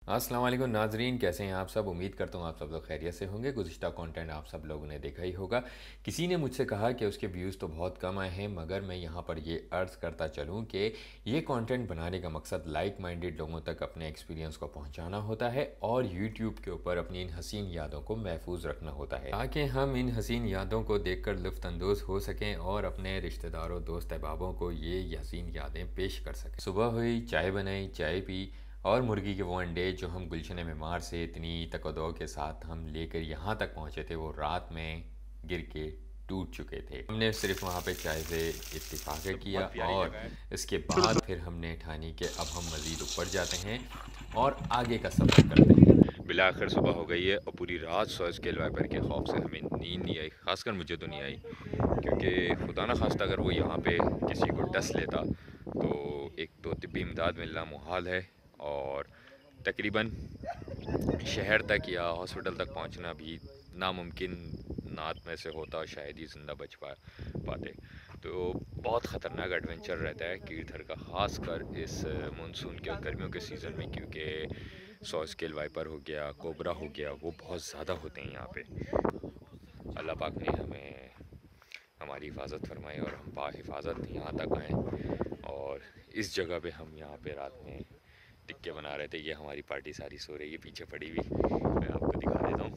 अस्सलाम वालेकुम नाजरीन, कैसे हैं आप सब। उम्मीद करता हूँ आप सब लोग खैरियत से होंगे। गुज़िश्ता कंटेंट आप सब लोगों ने देखा ही होगा। किसी ने मुझसे कहा कि उसके व्यूज़ तो बहुत कम आए हैं, मगर मैं यहाँ पर ये अर्ज़ करता चलूँ कि ये कंटेंट बनाने का मकसद लाइक माइंडेड लोगों तक अपने एक्सपीरियंस को पहुँचाना होता है और यूट्यूब के ऊपर अपनी इन हसीन यादों को महफूज रखना होता है, ताकि हम इन हसीन यादों को देख कर लुफ्तंदोज़ हो सकें और अपने रिश्तेदारों, दोस्त अहबाबों को ये हसीन यादें पेश कर सकें। सुबह हुई, चाय बनाई, चाय पी और मुर्गी के वो अंडे जो हम गुलशन मेमार से इतनी तकदो के साथ हम लेकर यहाँ तक पहुँचे थे, वो रात में गिर के टूट चुके थे। हमने सिर्फ वहाँ पे चाय से इत्तेफाक किया और इसके बाद फिर हमने ठानी कि अब हम मज़ीद ऊपर जाते हैं और आगे का सफ़र करते हैं। बिलाखिर सुबह हो गई है और पूरी रात सॉइस के वाइपर के खौफ से हमें नींद नहीं आई। ख़ासकर मुझे तो नहीं आई, क्योंकि खुदा न खास्ता अगर वो यहाँ पे किसी को डस लेता तो एक तो तिब्बी इमदाद मिलना मुहाल है और तकरीबन शहर तक या हॉस्पिटल तक पहुंचना भी नामुमकिन नात में से होता और शायद ही ज़िंदा बच पाते। तो बहुत ख़तरनाक एडवेंचर रहता है कीर्थर का, ख़ास कर इस मानसून के और गर्मियों के सीज़न में, क्योंकि सौ स्केल वाइपर हो गया, कोबरा हो गया, वो बहुत ज़्यादा होते हैं यहाँ पे। अल्लाह पाक ने हमें हमारी हिफाजत फरमाई और हम बाहिफाजत यहाँ तक आएँ। और इस जगह पे हम यहाँ पे रात में टिक्के बना रहे थे। ये हमारी पार्टी सारी सो रही है पीछे पड़ी हुई, मैं आपको दिखा देता हूँ।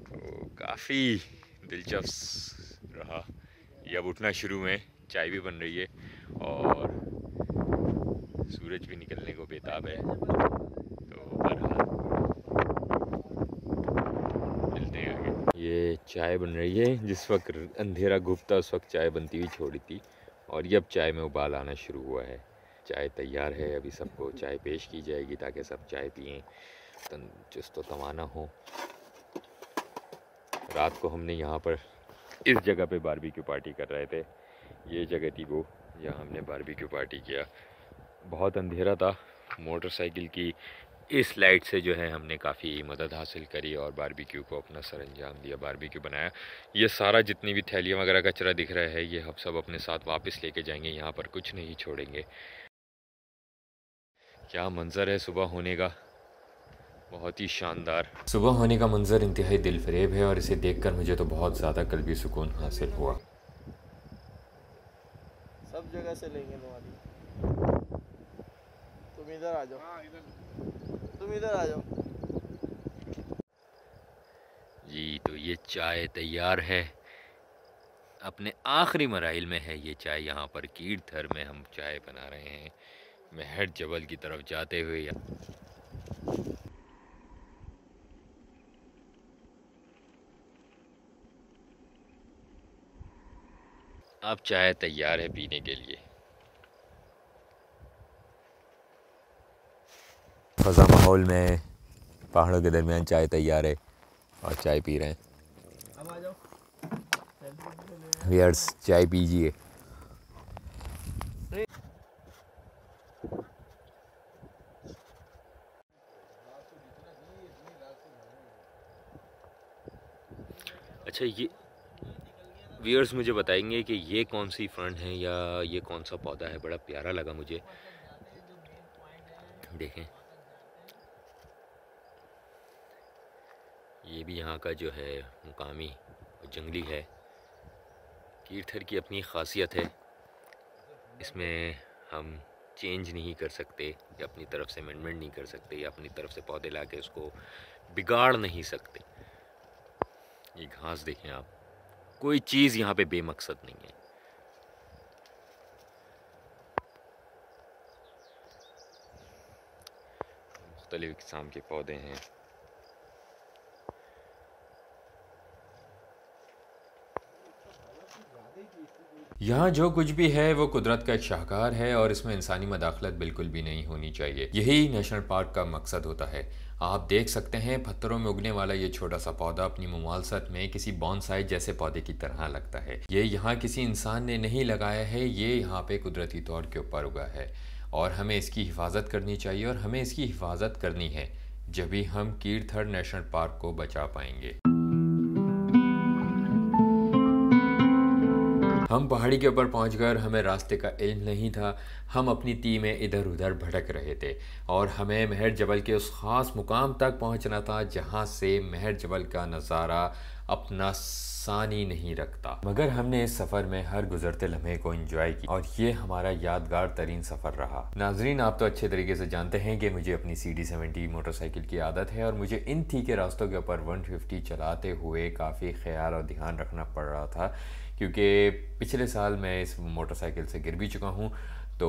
तो काफ़ी दिलचस्प रहा। ये अब उठना शुरू में, चाय भी बन रही है और सूरज भी निकलने को बेताब है। तो बहरहाल मिलते हैं आगे। ये चाय बन रही है, जिस वक्त अंधेरा गुप्ता उस वक्त चाय बनती हुई छोड़ी थी और ये अब चाय में उबाल आना शुरू हुआ है। चाय तैयार है, अभी सबको चाय पेश की जाएगी ताकि सब चाय पिएं, चुस्त तवाना हो। रात को हमने यहाँ पर इस जगह पे बारबेक्यू पार्टी कर रहे थे। ये जगह थी वो जहाँ हमने बारबेक्यू पार्टी किया। बहुत अंधेरा था। मोटरसाइकिल की इस लाइट से जो है हमने काफ़ी मदद हासिल करी और बारबेक्यू को अपना सर अंजाम दिया, बारबेक्यू बनाया। ये सारा जितनी भी थैलियाँ वगैरह कचरा दिख रहा है, ये हम सब अपने साथ वापस लेके जाएंगे, यहाँ पर कुछ नहीं छोड़ेंगे। क्या मंज़र है सुबह होने का, बहुत ही शानदार। सुबह होने का मंज़र इंतहाई दिलफरेब है और इसे देखकर मुझे तो बहुत ज़्यादा कल्बी सुकून हासिल हुआ। सब जगह से लेंगे तुम्हारी। तुम इधर आ जाओ, तुम इधर आ जाओ जी। तो ये चाय तैयार है, अपने आखिरी मराइल में है ये चाय। यहाँ पर कीर्थर में हम चाय बना रहे हैं महर जबल की तरफ जाते हुए। अब चाय तैयार है पीने के लिए। ख़ज़ा माहौल में पहाड़ों के दरमियान चाय तैयार है और चाय पी रहे हैं। अब आ जाओ, व्यूअर्स चाय पीजिए। अच्छा, ये व्यूअर्स मुझे बताएंगे कि ये कौन सी फर्न है या ये कौन सा पौधा है। बड़ा प्यारा लगा मुझे। देखें, ये भी यहाँ का जो है मुकामी जंगली है। कीर्थर की अपनी ख़ासियत है, इसमें हम चेंज नहीं कर सकते या अपनी तरफ से अमेंडमेंट नहीं कर सकते या अपनी तरफ से पौधे ला के उसको बिगाड़ नहीं सकते। ये घास देखें आप, कोई चीज़ यहाँ पे बेमकसद नहीं है। मुख्तलिफ किस्म के पौधे हैं। यहाँ जो कुछ भी है वो कुदरत का एक शाहकार है और इसमें इंसानी मदाखलत बिल्कुल भी नहीं होनी चाहिए। यही नेशनल पार्क का मकसद होता है। आप देख सकते हैं पत्थरों में उगने वाला ये छोटा सा पौधा अपनी मुमालसत में किसी बॉन्साई जैसे पौधे की तरह लगता है। ये यहाँ किसी इंसान ने नहीं लगाया है, ये यहाँ पे कुदरती तौर के ऊपर उगा है और हमें इसकी हिफाजत करनी चाहिए और हमें इसकी हिफाजत करनी है, जब भी हम कीर्थर नेशनल पार्क को बचा पाएंगे। हम पहाड़ी के ऊपर पहुंचकर हमें रास्ते का इल्म नहीं था। हम अपनी ती में इधर उधर भटक रहे थे और हमें महर जबल के उस ख़ास मुकाम तक पहुंचना था जहां से महर जबल का नज़ारा अपना सानी नहीं रखता। मगर हमने इस सफ़र में हर गुजरते लम्हे को एंजॉय किया और ये हमारा यादगार तरीन सफ़र रहा। नाजरीन, आप तो अच्छे तरीके से जानते हैं कि मुझे अपनी CD70 मोटरसाइकिल की आदत है और मुझे इन तीखे रास्तों के ऊपर 150 चलाते हुए काफ़ी ख्याल और ध्यान रखना पड़ रहा था, क्योंकि पिछले साल मैं इस मोटरसाइकिल से गिर भी चुका हूँ। तो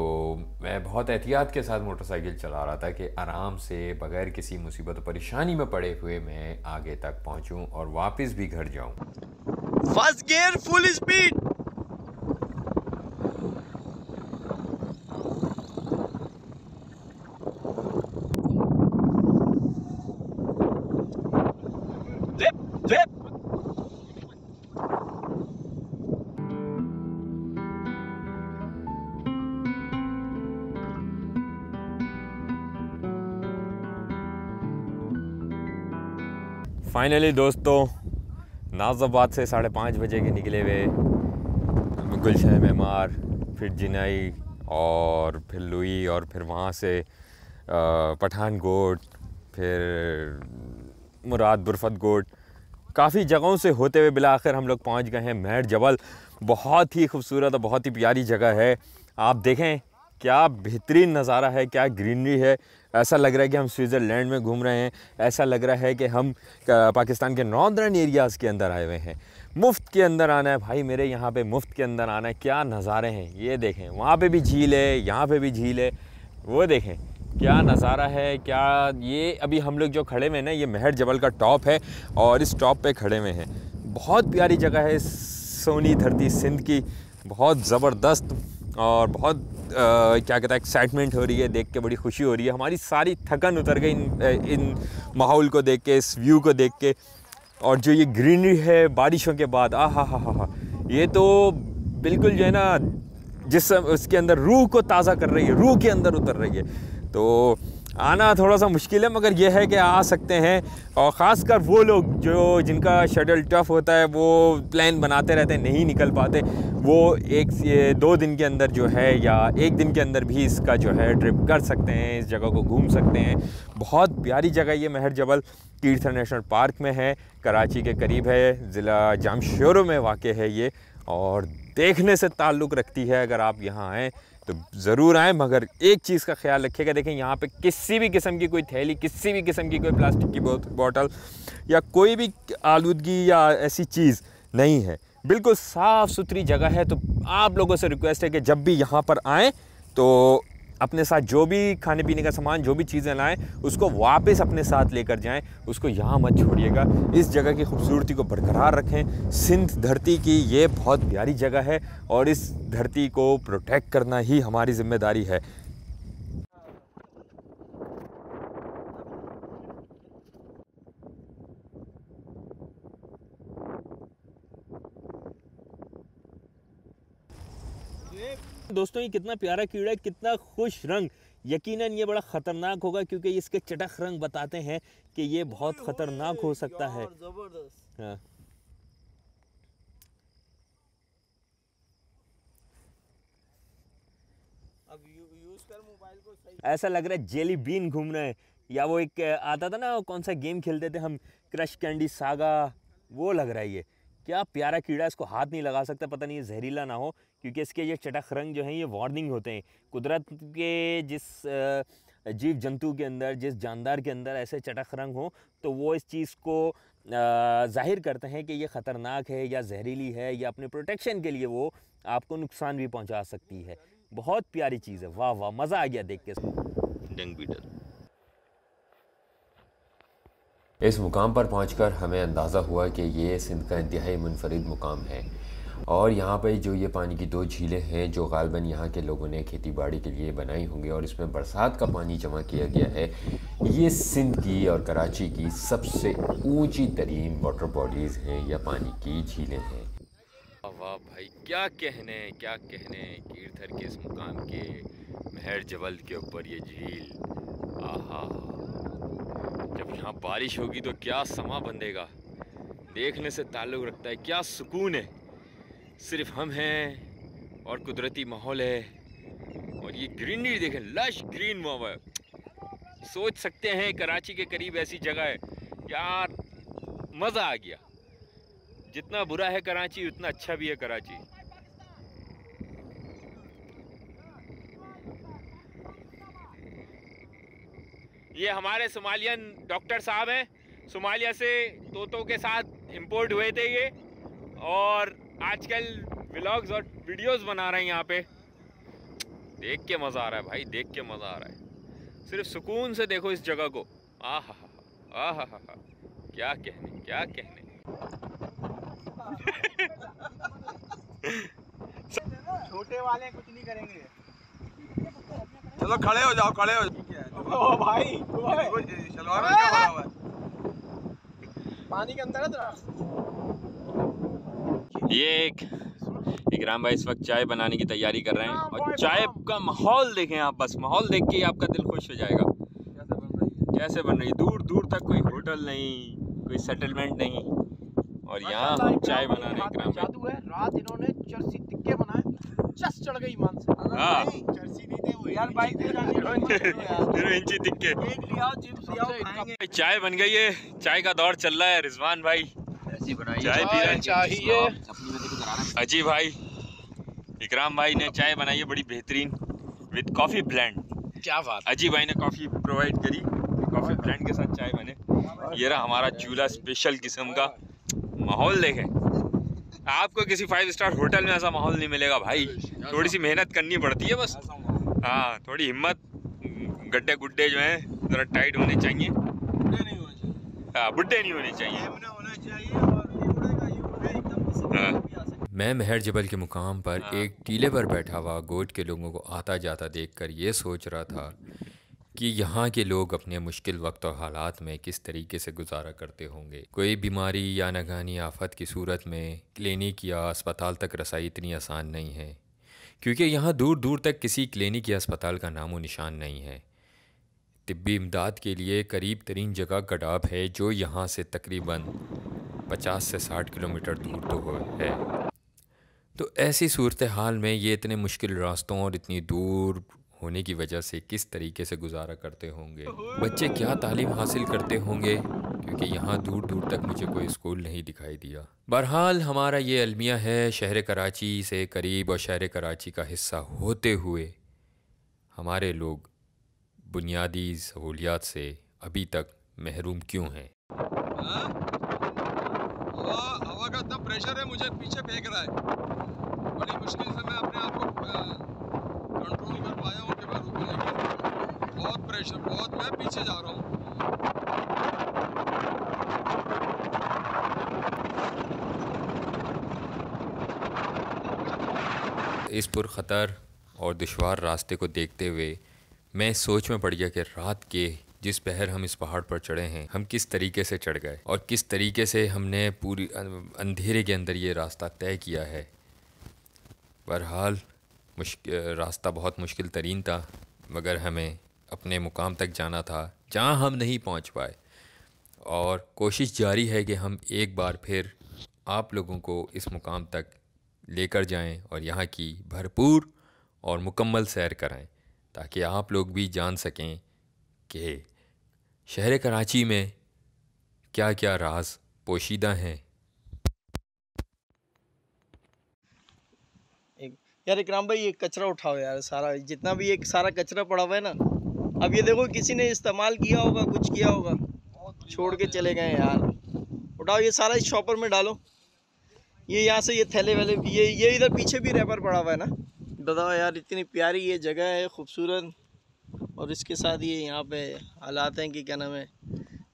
मैं बहुत एहतियात के साथ मोटरसाइकिल चला रहा था कि आराम से बग़ैर किसी मुसीबत और परेशानी में पड़े हुए मैं आगे तक पहुँचूँ और वापस भी घर जाऊँ। First gear full speed. Finally दोस्तों, नाज़ाबाद से 5:30 बजे के निकले हुए गुलशन मेमार, फिर जिनाई और फिर लुई और फिर वहाँ से पठानकोट, फिर मुराद बुरफत गोट, काफ़ी जगहों से होते हुए बिला आखिर हम लोग पहुँच गए हैं महर जबल। बहुत ही खूबसूरत और बहुत ही प्यारी जगह है। आप देखें क्या बेहतरीन नज़ारा है, क्या ग्रीनरी है। ऐसा लग रहा है कि हम स्विट्ज़रलैंड में घूम रहे हैं। ऐसा लग रहा है कि हम पाकिस्तान के नॉर्दर्न एरियाज़ के अंदर आए हुए हैं। मुफ्त के अंदर आना है भाई, मेरे यहाँ पे मुफ्त के अंदर आना है। क्या नज़ारे हैं ये देखें, वहाँ पे भी झील है, यहाँ पे भी झील है, वो देखें क्या नज़ारा है। क्या ये अभी हम लोग जो खड़े हुए हैं ना, ये महर जबल का टॉप है और इस टॉप पे खड़े हुए हैं। बहुत प्यारी जगह है, सोनी धरती सिंध की, बहुत ज़बरदस्त और बहुत क्या कहता है एक्साइटमेंट हो रही है, देख के बड़ी खुशी हो रही है। हमारी सारी थकन उतर गई इन माहौल को देख के, इस व्यू को देख के। और जो ये ग्रीनरी है बारिशों के बाद, हा, ये तो बिल्कुल जो है ना जिसम उसके अंदर रूह को ताज़ा कर रही है, रूह के अंदर उतर रही है। तो आना थोड़ा सा मुश्किल है, मगर यह है कि आ सकते हैं। और ख़ासकर वो लोग जो जिनका शेड्यूल टफ़ होता है, वो प्लान बनाते रहते हैं, नहीं निकल पाते, वो 1-2 दिन के अंदर जो है या 1 दिन के अंदर भी इसका जो है ट्रिप कर सकते हैं, इस जगह को घूम सकते हैं। बहुत प्यारी जगह ये महर जबल तीर्थ नेशनल पार्क में है, कराची के करीब है, ज़िला जामशोरो में वाक़ है ये, और देखने से ताल्लुक़ रखती है। अगर आप यहाँ आएँ तो ज़रूर आएँ, मगर एक चीज़ का ख्याल रखिएगा। देखें यहाँ पे किसी भी किस्म की कोई थैली, किसी भी किस्म की कोई प्लास्टिक की बोतल या कोई भी आलूदगी या ऐसी चीज़ नहीं है। बिल्कुल साफ़ सुथरी जगह है। तो आप लोगों से रिक्वेस्ट है कि जब भी यहाँ पर आएँ तो अपने साथ जो भी खाने पीने का सामान, जो भी चीज़ें लाएं, उसको वापस अपने साथ लेकर जाएं, उसको यहाँ मत छोड़िएगा। इस जगह की खूबसूरती को बरकरार रखें। सिंध धरती की ये बहुत प्यारी जगह है और इस धरती को प्रोटेक्ट करना ही हमारी ज़िम्मेदारी है। दोस्तों, ये कितना प्यारा कीड़ा है, कितना खुश रंग। यकीनन ये बड़ा ख़तरनाक होगा, क्योंकि इसके चटक रंग बताते हैं कि ये बहुत ख़तरनाक हो सकता है। जबरदस्त। हाँ। अब यूज कर मोबाइल को सही। ऐसा लग रहा है जेली बीन घूम रहे हैं, या वो एक आता था ना, कौन सा गेम खेलते थे हम, क्रश कैंडी सागा, वो लग रहा है ये। क्या प्यारा कीड़ा, इसको हाथ नहीं लगा सकता, पता नहीं ये जहरीला ना हो, क्योंकि इसके ये चटक रंग जो हैं ये वार्निंग होते हैं। कुदरत के जिस जीव जंतु के अंदर, जिस जानदार के अंदर ऐसे चटक रंग हो, तो वो इस चीज़ को जाहिर करते हैं कि ये ख़तरनाक है या जहरीली है, या अपने प्रोटेक्शन के लिए वो आपको नुकसान भी पहुंचा सकती है। बहुत प्यारी चीज़ है, वाह वाह, मज़ा आ गया देख के। Dung beetle. इस मुकाम पर पहुंचकर हमें अंदाज़ा हुआ कि ये सिंध का इंतहाई मुनफरिद मुकाम है, और यहाँ पर जो ये पानी की 2 झीलें हैं जो ग़ालिबन यहाँ के लोगों ने खेती बाड़ी के लिए बनाई होंगी, और इसमें बरसात का पानी जमा किया गया है। ये सिंध की और कराची की सबसे ऊंची तरीन वाटर बॉडीज़ हैं या पानी की झीलें हैं। वाह भाई, क्या कहने कीरथर के इस मुकाम के महर जबल के ऊपर ये झील। आहा, जब यहाँ बारिश होगी तो क्या समा बंधेगा, देखने से ताल्लुक़ रखता है। क्या सुकून है, सिर्फ हम हैं और कुदरती माहौल है, और ये ग्रीनरी देखें, लश ग्रीन हुआ है। सोच सकते हैं कराची के करीब ऐसी जगह है यार, मज़ा आ गया। जितना बुरा है कराची उतना अच्छा भी है कराची। ये हमारे सोमालियन डॉक्टर साहब हैं, सोमालिया से तोतों के साथ इंपोर्ट हुए थे ये, और आजकल व्लॉग्स और वीडियोस बना रहे हैं यहाँ पे। देख के मज़ा आ रहा है भाई, देख के मज़ा आ रहा है। सिर्फ सुकून से देखो इस जगह को। आहा हा हा हा, क्या कहने, क्या कहने। छोटे वाले कुछ नहीं करेंगे। चलो खड़े हो जाओ, खड़े हो जाओ। ओ भाई शलवार में क्या भरा हुआ है? पानी के अंदर है तो। ये इकराम भाई इस वक्त चाय बनाने की तैयारी कर रहे हैं, और चाय का माहौल देखें आप, बस माहौल देख के ही आपका दिल खुश हो जाएगा। कैसे बन रही है, दूर दूर तक कोई होटल नहीं, कोई सेटलमेंट नहीं, और यहाँ चाय बना रहे हैं इकराम भाई। जादू है, रात इन्होंने चरसी टिक्के बनाए, चस चढ़ गई ईमान से। हाँ चरसी नहीं थे वो यार, बाइक पे जाके इंची टिक्के। केक लियाओ, चिप्स लियाओ, खाएंगे। चाय बन गई है, चाय का दौर चल रहा है। रिजवान भाई चाय पी रहे हैं। चाहिए अजी भाई, इकराम भाई ने चाय बनाई है बड़ी बेहतरीन विद कॉफ़ी ब्लेंड। क्या बात। अजी भाई ने कॉफ़ी प्रोवाइड करी, कॉफ़ी ब्लेंड के साथ चाय बने। ये रहा हमारा चूल्हा, स्पेशल किस्म का। माहौल देखें, आपको किसी 5 स्टार होटल में ऐसा माहौल नहीं मिलेगा भाई। थोड़ी सी मेहनत करनी पड़ती है बस। हाँ, थोड़ी हिम्मत, गड्ढे गुड्डे जो हैं ज़रा टाइट होने चाहिए। हाँ, बुड्ढे नहीं होने चाहिए। मैं महर जबल के मुकाम पर एक टीले पर बैठा हुआ गोट के लोगों को आता जाता देखकर ये सोच रहा था कि यहाँ के लोग अपने मुश्किल वक्त और हालात में किस तरीके से गुजारा करते होंगे। कोई बीमारी या नगानी आफत की सूरत में क्लिनिक या अस्पताल तक रसाई इतनी आसान नहीं है, क्योंकि यहाँ दूर दूर तक किसी क्लिनिक या अस्पताल का नामो निशान नहीं है। तिब्बी इमदाद के लिए करीब तरीन जगह गडाब है, जो यहाँ से तकरीबन 50 से 60 किलोमीटर दूर तो है। तो ऐसी सूरत हाल में ये इतने मुश्किल रास्तों और इतनी दूर होने की वजह से किस तरीके से गुजारा करते होंगे, बच्चे क्या तालीम हासिल करते होंगे, क्योंकि यहाँ दूर दूर तक मुझे कोई स्कूल नहीं दिखाई दिया। बहरहाल हमारा ये अलमिया है, शहर कराची से करीब और शहर कराची का हिस्सा होते हुए हमारे लोग बुनियादी सहूलियात से अभी तक महरूम क्यों हैं। हवा का इतना प्रेशर है, मुझे पीछे फेंक रहा है। बड़ी मुश्किल से मैं अपने आप को कंट्रोल कर पाया हूँ कि मैं रुकूं, लेकिन बहुत प्रेशर, बहुत, मैं पीछे जा रहा हूँ। इस पुरखतर और दुश्वार रास्ते को देखते हुए मैं सोच में पड़ गया कि रात के जिस पहर हम इस पहाड़ पर चढ़े हैं, हम किस तरीके से चढ़ गए और किस तरीके से हमने पूरी अंधेरे के अंदर ये रास्ता तय किया है। बहरहाल रास्ता बहुत मुश्किल तरीन था, मगर हमें अपने मुकाम तक जाना था जहां हम नहीं पहुंच पाए, और कोशिश जारी है कि हम एक बार फिर आप लोगों को इस मुकाम तक लेकर जाएं और यहाँ की भरपूर और मुकम्मल सैर कराएं, ताकि आप लोग भी जान सकें कि शहर कराची में क्या क्या राज पोशीदा हैं। यार इकराम भाई, ये कचरा उठाओ यार, सारा जितना भी एक सारा कचरा पड़ा हुआ है ना, अब ये देखो किसी ने इस्तेमाल किया होगा, कुछ किया होगा, छोड़ के चले गए यार। उठाओ ये सारा, इस शॉपर में डालो। ये यहाँ से ये थैले वाले, ये इधर पीछे भी रैपर पड़ा हुआ है ना। बताओ यार, इतनी प्यारी ये जगह है, खूबसूरत, और इसके साथ ये यहाँ पे हालात हैं कि क्या नाम है,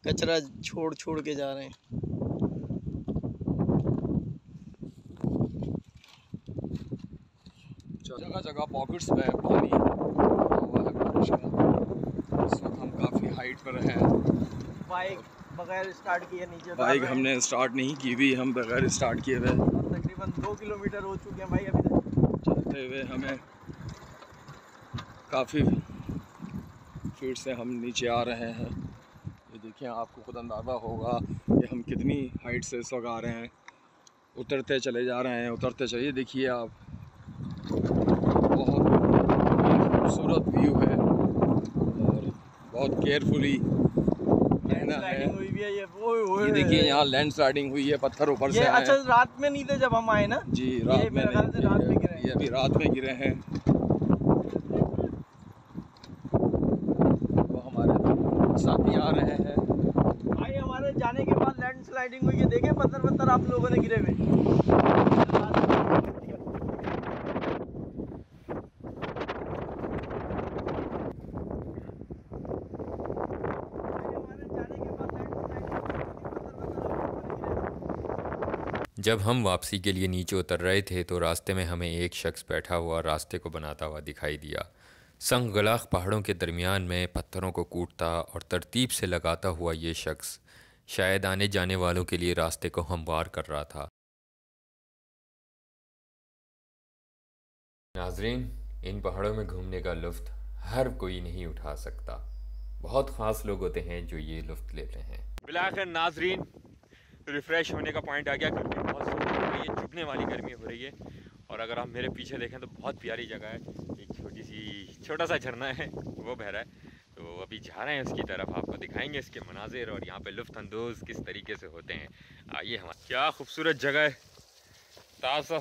कचरा छोड़ छोड़ के जा रहे हैं। जगह जगह पॉकेट्स में पानी हुआ है बारिश का। इस वक्त हम काफ़ी हाइट पर हैं। बाइक बगैर स्टार्ट किए नीचे, बाइक हमने स्टार्ट नहीं की हुई, हम बगैर स्टार्ट किए हुए तकरीबन 2 किलोमीटर हो चुके हैं भाई अभी तक। चलते हुए हमें काफ़ी फीट से हम नीचे आ रहे हैं। ये देखिए, आपको खुद अंदाज़ा होगा कि हम कितनी हाइट से इस वक्त आ रहे हैं। उतरते चले जा रहे हैं, उतरते चलिए। देखिए आप, बहुत खूबसूरत व्यू है और बहुत केयरफुली रहना है। हुई भी है ये देखिए यहाँ लैंड स्लाइडिंग हुई है, पत्थर ऊपर से अच्छा रात में नहीं थे जब हम आए ना जी, रात में नहीं, ये अभी रात में गिरे हैं। वो हमारे साथी आ रहे हैं भाई, हमारे जाने के बाद लैंड स्लाइडिंग हुई है। देखे पत्थर आप लोगों ने गिरे हुए। जब हम वापसी के लिए नीचे उतर रहे थे तो रास्ते में हमें एक शख्स बैठा हुआ रास्ते को बनाता हुआ दिखाई दिया। संगलाख पहाड़ों के दरमियान में पत्थरों को कूटता और तरतीब से लगाता हुआ ये शख्स शायद आने जाने वालों के लिए रास्ते को हमवार कर रहा था। नाजरीन, इन पहाड़ों में घूमने का लुत्फ़ हर कोई नहीं उठा सकता। बहुत ख़ास लोग होते हैं जो ये लुत्फ़ लेते हैं। बिलाखिर नाजरीन, रिफ़्रेश होने का पॉइंट आ गया। गर्मी बहुत ज़्यादा हो रही है, चुभने वाली गर्मी हो रही है। और अगर आप मेरे पीछे देखें तो बहुत प्यारी जगह है, एक छोटा सा झरना है, वो बह रहा है। तो अभी जा रहे हैं उसकी तरफ, आपको दिखाएंगे इसके मनाजिर और यहाँ पे लुत्फ़ अंदोज़ किस तरीके से होते हैं। आइए, हम क्या खूबसूरत जगह है, ताज़ा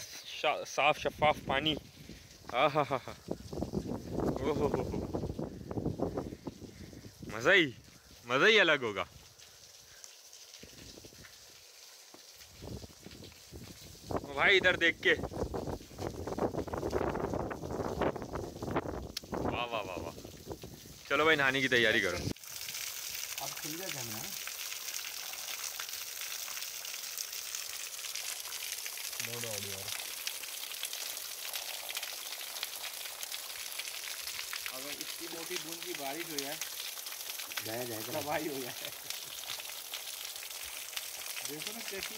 साफ़ शफाफ पानी, आहा हा हा, ओहो हो, मज़ा ही अलग होगा। भाई इधर देख के, वाह वाह वाह वाह। चलो भाई, नहाने की तैयारी करो। अब खुल गया कैमरा। अगर इतनी मोटी बूंद की बारिश हो जाए, जाएगा तबाही हो जाए। देखो ना कैसी।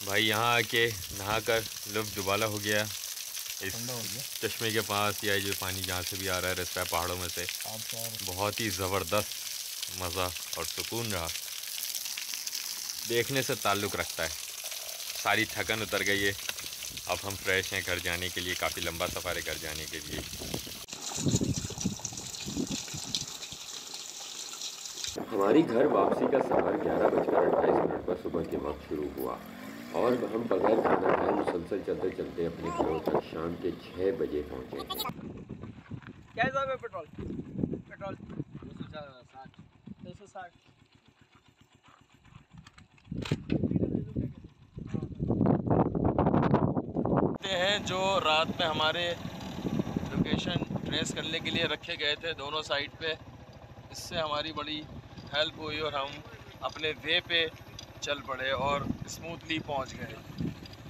भाई यहाँ आके नहाकर लुत्फ़ दुबाला हो गया। इस चश्मे के पास या जो पानी जहाँ से भी आ रहा है रास्ता पहाड़ों में से, बहुत ही ज़बरदस्त मज़ा और सुकून रहा। देखने से ताल्लुक़ रखता है। सारी थकन उतर गई है, अब हम फ्रेश हैं घर जाने के लिए। काफ़ी लंबा सफ़र है घर जाने के लिए। हमारी घर वापसी का सफ़र 11:28 पर सुबह के वक्त शुरू हुआ और हम बगैर खाना खाए मुसलसल चलते चलते अपने घरों तक शाम के 6 बजे पहुँचे। क्या हिसाब है पेट्रोल? 260। हैं जो रात में हमारे लोकेशन ट्रेस करने के लिए रखे गए थे दोनों साइड पे। इससे हमारी बड़ी हेल्प हुई और हम अपने वे पे चल पड़े और स्मूथली पहुंच गए।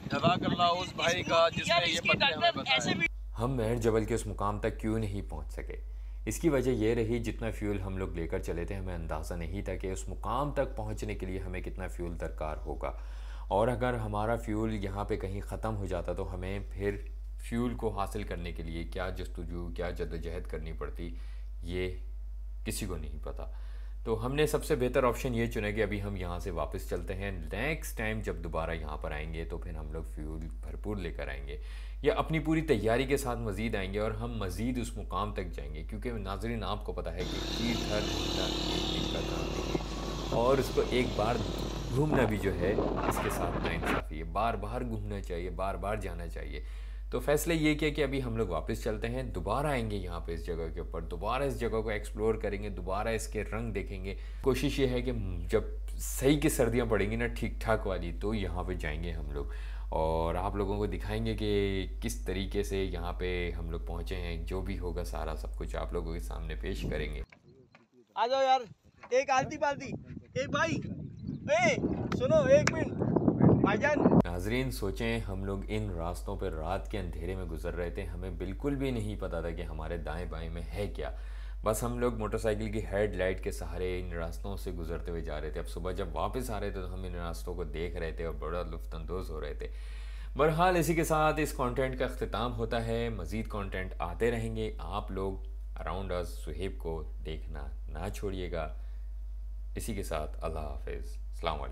जज़ाकल्लाह उस भाई का जिसने ये पते हमें बताया। हम मेहर जबल के उस मुकाम तक क्यों नहीं पहुंच सके? इसकी वजह यह रही, जितना फ्यूल हम लोग लेकर चले थे हमें अंदाज़ा नहीं था कि उस मुकाम तक पहुंचने के लिए हमें कितना फ्यूल दरकार होगा। और अगर हमारा फ्यूल यहाँ पे कहीं ख़त्म हो जाता तो हमें फिर फ्यूल को हासिल करने के लिए क्या जस्तुजू, क्या जद्दोजहद करनी पड़ती, ये किसी को नहीं पता। तो हमने सबसे बेहतर ऑप्शन ये चुना कि अभी हम यहाँ से वापस चलते हैं। नेक्स्ट टाइम जब दोबारा यहाँ पर आएंगे तो फिर हम लोग फ्यूल भरपूर लेकर आएंगे या अपनी पूरी तैयारी के साथ मज़ीद आएंगे और हम मज़ीद उस मुकाम तक जाएंगे। क्योंकि नाज़रीन, आपको पता है कि तीर्थर घूमना एक दिन का काम नहीं है और उसको एक बार घूमना भी जो है इसके साथ नाइंसाफ़ी है। बार बार घूमना चाहिए, बार बार जाना चाहिए। तो फैसला ये किया कि अभी हम लोग वापस चलते हैं, दोबारा आएंगे यहाँ पे इस जगह के ऊपर, दोबारा इस जगह को एक्सप्लोर करेंगे, दोबारा इसके रंग देखेंगे। कोशिश ये है कि जब सही की सर्दियाँ पड़ेंगी ना, ठीक ठाक वाली, तो यहाँ पे जाएंगे हम लोग और आप लोगों को दिखाएंगे कि किस तरीके से यहाँ पे हम लोग पहुँचे हैं। जो भी होगा सारा सब कुछ आप लोगों के सामने पेश करेंगे। आ जाओ यार, एक आलती पालती, एक भाई, सुनो एक मिनट भाईजान। नाजरीन, सोचें हम लोग इन रास्तों पर रात के अंधेरे में गुजर रहे थे। हमें बिल्कुल भी नहीं पता था कि हमारे दाएं बाएं में है क्या। बस हम लोग मोटरसाइकिल की हेडलाइट के सहारे इन रास्तों से गुजरते हुए जा रहे थे। अब सुबह जब वापस आ रहे थे तो हम इन रास्तों को देख रहे थे और बड़ा लुत्फ़अंदोज़ हो रहे थे। बहरहाल इसी के साथ इस कंटेंट का अख्तिताम होता है। मज़ीद कंटेंट आते रहेंगे। आप लोग अराउंड अस सुहेब को देखना ना छोड़िएगा। इसी के साथ अल्लाह हाफ़िज़, अस्सलाम वालेकुम।